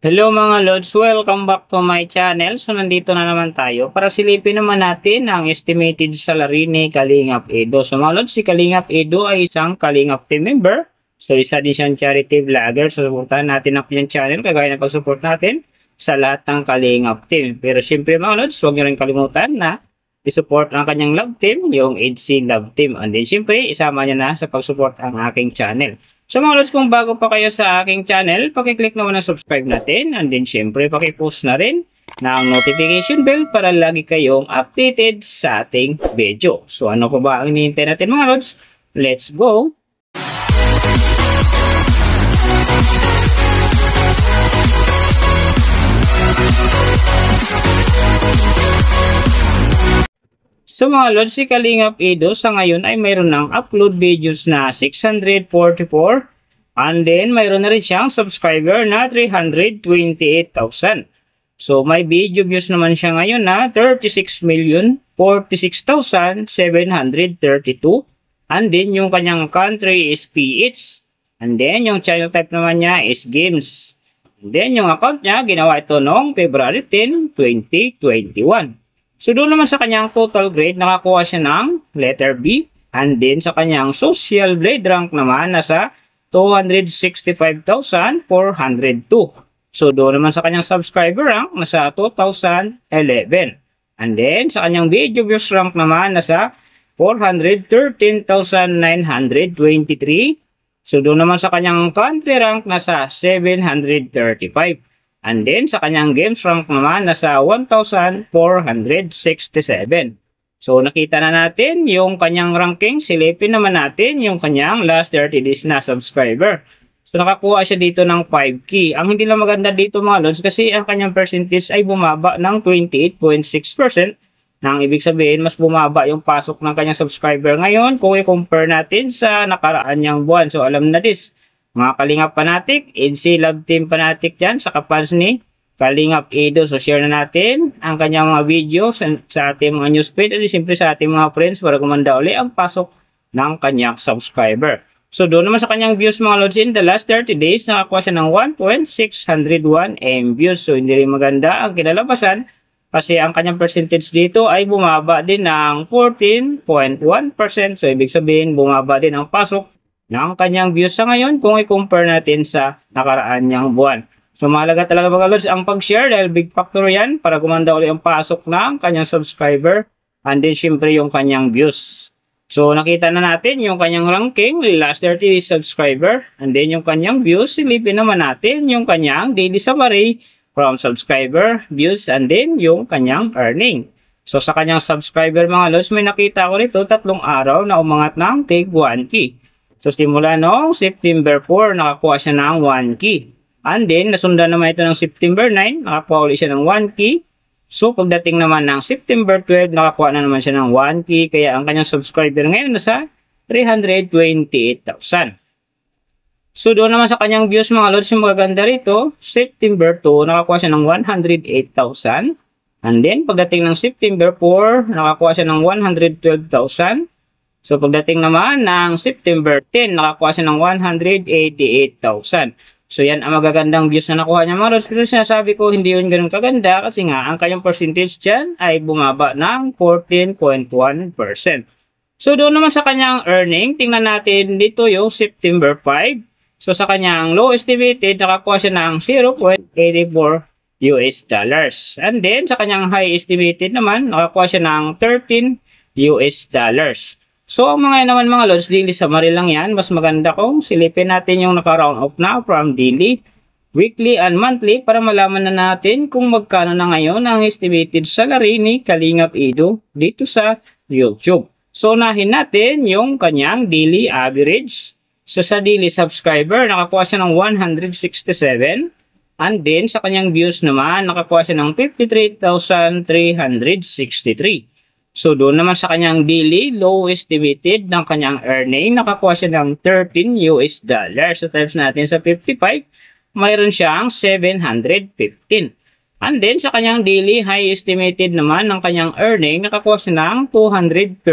Hello mga Lods, welcome back to my channel. So nandito na naman tayo para silipin naman natin ang estimated salary ni Kalingap Edo. So mga Lods, si Kalingap Edo ay isang Kalingap team member. So isa din siyang charity vlogger. So supportahan natin ang kanyang channel kagaya ng pag-support natin sa lahat ng Kalingap team. Pero syempre mga Lods, huwag niyo rin kalimutan na i-support ang kanyang love team, yung HC Love Team. And then syempre, isama niya na sa pag-support ang aking channel. So mga Lods, kung bago pa kayo sa aking channel, pakiclick naman ang subscribe natin. And then syempre, pakipost na rin ng notification bell para lagi kayong updated sa ating video. So ano pa ba ang hinihintay natin mga Lods? Let's go! So mga Lods, si Kalingap Edo sa ngayon ay mayroon ng upload videos na 644 and then mayroon na rin siyang subscriber na 328,000. So may video views naman siya ngayon na 36,046,732 and then yung kanyang country is PH and then yung channel type naman niya is games. And then yung account niya ginawa ito noong February 10, 2021. So doon naman sa kanyang total grade, nakakuha siya ng letter B. And then sa kanyang social blade rank naman, nasa 265,402. So doon naman sa kanyang subscriber rank, nasa 2,011. And then sa kanyang video views rank naman, nasa 413,923. So doon naman sa kanyang country rank, nasa 735. And then, sa kanyang games rank naman, nasa 1,467. So, nakita na natin yung kanyang ranking. Silipin naman natin yung kanyang last 30 days na subscriber. So, nakakuha siya dito ng 5K. Ang hindi lang maganda dito mga Lods kasi ang kanyang percentage ay bumaba ng 28.6%. Nang ibig sabihin, mas bumaba yung pasok ng kanyang subscriber ngayon kung i-compare natin sa nakaraan niyang buwan. So, alam na this. Mga Kalingap Fanatic, HC Love Team Fanatic dyan sa kapals ni Kalingap Edo. So share na natin ang kanyang mga videos sa ating mga newsfeed at siyempre sa ating mga friends para gumanda uli ang pasok ng kanyang subscriber. So doon naman sa kanyang views mga Lods, in the last 30 days, nakakuha siya ng 1.601 M views. So hindi rin maganda ang kinalabasan kasi ang kanyang percentage dito ay bumaba din ng 14.1%. So ibig sabihin bumaba din ang pasok ng kanyang views sa ngayon kung i-compare natin sa nakaraan niyang buwan. So mahalaga talaga mga Lods ang pag-share dahil big factor yan para gumanda ulit ang pasok ng kanyang subscriber and then syempre yung kanyang views. So nakita na natin yung kanyang ranking, last 30 subscriber and then yung kanyang views. Silipin naman natin yung kanyang daily summary from subscriber, views and then yung kanyang earning. So sa kanyang subscriber mga Lods, may nakita ko rito 3 araw na umangat ng take 1K. So, simula noong September 4, nakakuha siya ng 1K. And then, nasundan naman ito ng September 9, nakakuha ulit siya ng 1K. So, pagdating naman ng September 12, nakakuha na naman siya ng 1K. Kaya, ang kanyang subscriber ngayon nasa 328,000. So, doon naman sa kanyang views mga Lods, yung magaganda rito, September 2, nakakuha siya ng 108,000. And then, pagdating ng September 4, nakakuha siya ng 112,000. So, pagdating naman ng September 10, nakakuha siya ng 188,000. So, yan ang magagandang views na nakuha niya mga Lods. Pero sinasabi ko, hindi yun ganun kaganda kasi nga, ang kanyang percentage dyan ay bumaba ng 14.1%. So, doon naman sa kanyang earning, tingnan natin dito yung September 5. So, sa kanyang low estimated, nakakuha siya ng 0.84 US dollars. And then, sa kanyang high estimated naman, nakakuha siya ng 13 US dollars. So, ang mga naman mga Lods, daily summary lang yan. Mas maganda kung silipin natin yung naka-round off na from daily, weekly, and monthly para malaman na natin kung magkano na ngayon ang estimated salary ni Kalingap Edo dito sa YouTube. So, unahin natin yung kanyang daily average. So, sa daily subscriber, nakakuha siya ng 167. And then, sa kanyang views naman, nakakuha siya ng 53,363. So, doon naman sa kanyang daily, low estimated ng kanyang earning, nakakuha siya ng 13 US dollars. So, times natin sa 55, mayroon siyang 715. And then, sa kanyang daily, high estimated naman ng kanyang earning, nakakuha siya ng 213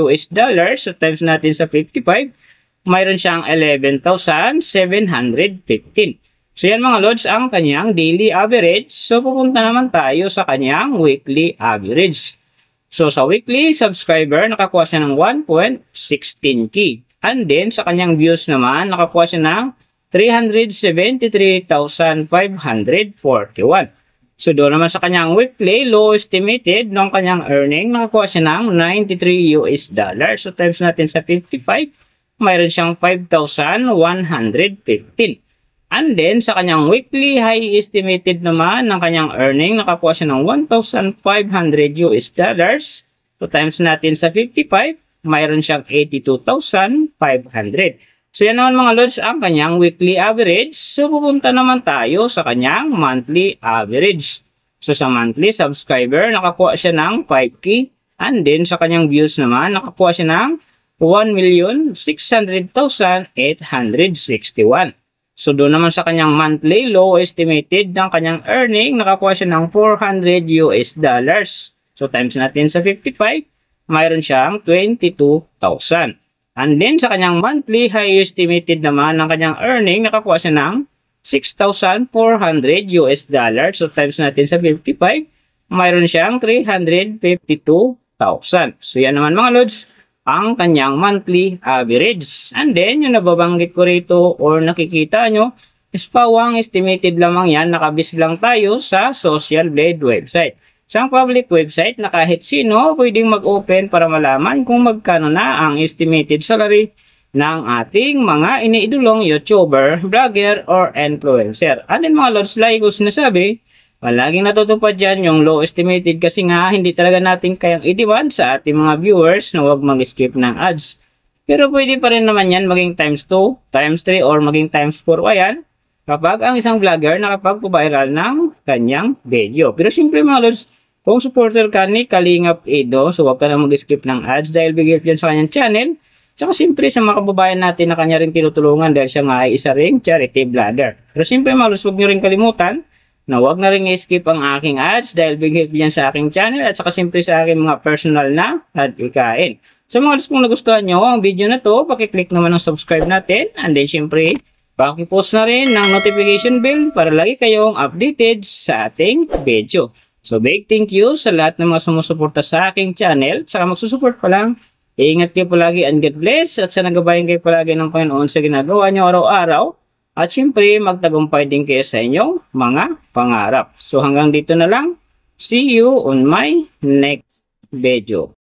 US dollars. So, times natin sa 55, mayroon siyang 11,715. So yan mga lods ang kanyang daily average. So pupunta naman tayo sa kanyang weekly average. So sa weekly subscriber, nakakuha siya ng 1.16k. And then sa kanyang views naman, nakakuha siya ng 373,541. So doon naman sa kanyang weekly low estimated ng kanyang earning, nakakuha siya ng $93 US. So times natin sa 55, mayroon siyang 5,115. And then sa kanyang weekly high estimated naman ng kanyang earning, nakakuha siya ng $1,500 US. So times natin sa 55, mayroon siyang 82,500. So yan naman mga lods ang kanyang weekly average. So pupunta naman tayo sa kanyang monthly average. So sa monthly subscriber, nakakuha siya ng 5k. And then sa kanyang views naman, nakakuha siya ng 1,600,861. So doon naman sa kanyang monthly low estimated ng kanyang earning, nakakuha siya ng $400 US. So times natin sa 55, mayroon siyang 22,000. And then sa kanyang monthly high estimated naman ng kanyang earning, nakakuha siya ng $6,400 US. So times natin sa 55, mayroon siyang 352,000. So yan naman mga lods ang kanyang monthly average. And then yung nababanggit ko rito or nakikita nyo is pawang estimated lamang yan, nakabis lang tayo sa Social Blade website. Isang public website na kahit sino pwedeng mag-open para malaman kung magkano na ang estimated salary ng ating mga iniidolong YouTuber, vlogger, or influencer. And then mga lods, like ko sinasabi, palaging natutupad dyan yung low estimated kasi nga hindi talaga natin kayang i-demand sa ating mga viewers na huwag mag-skip ng ads. Pero pwede pa rin naman yan maging times 2, times 3, or maging times 4 o yan kapag ang isang vlogger nakapag-viral ng kanyang video. Pero simple mga lods, kung supporter ka ni Kalingap Edo, so huwag ka na mag-skip ng ads dahil bigay yan sa kanyang channel. Tsaka siyempre sa mga kababayan natin na kanya rin tinutulungan dahil siya nga ay isa ring charity vlogger. Pero siyempre mga lods, huwag nyo rin kalimutan na huwag na rin i-skip ang aking ads dahil bigay yan sa aking channel at saka siyempre sa aking mga personal na ad ikain. So mga lods, kung nagustuhan nyo ang video na to, pakiclick naman ng subscribe natin and then siyempre pakipost na rin ng notification bell para lagi kayong updated sa ating video. So big thank you sa lahat ng mga sumusuporta sa aking channel. Saka magsusupport pa lang. Ingat kayo palagi and God bless. At sana gabayan kayo palagi ng Panginoon sa ginagawa nyo araw-araw. At syempre magtagumpay din kayo sa inyong mga pangarap. So hanggang dito na lang. See you on my next video.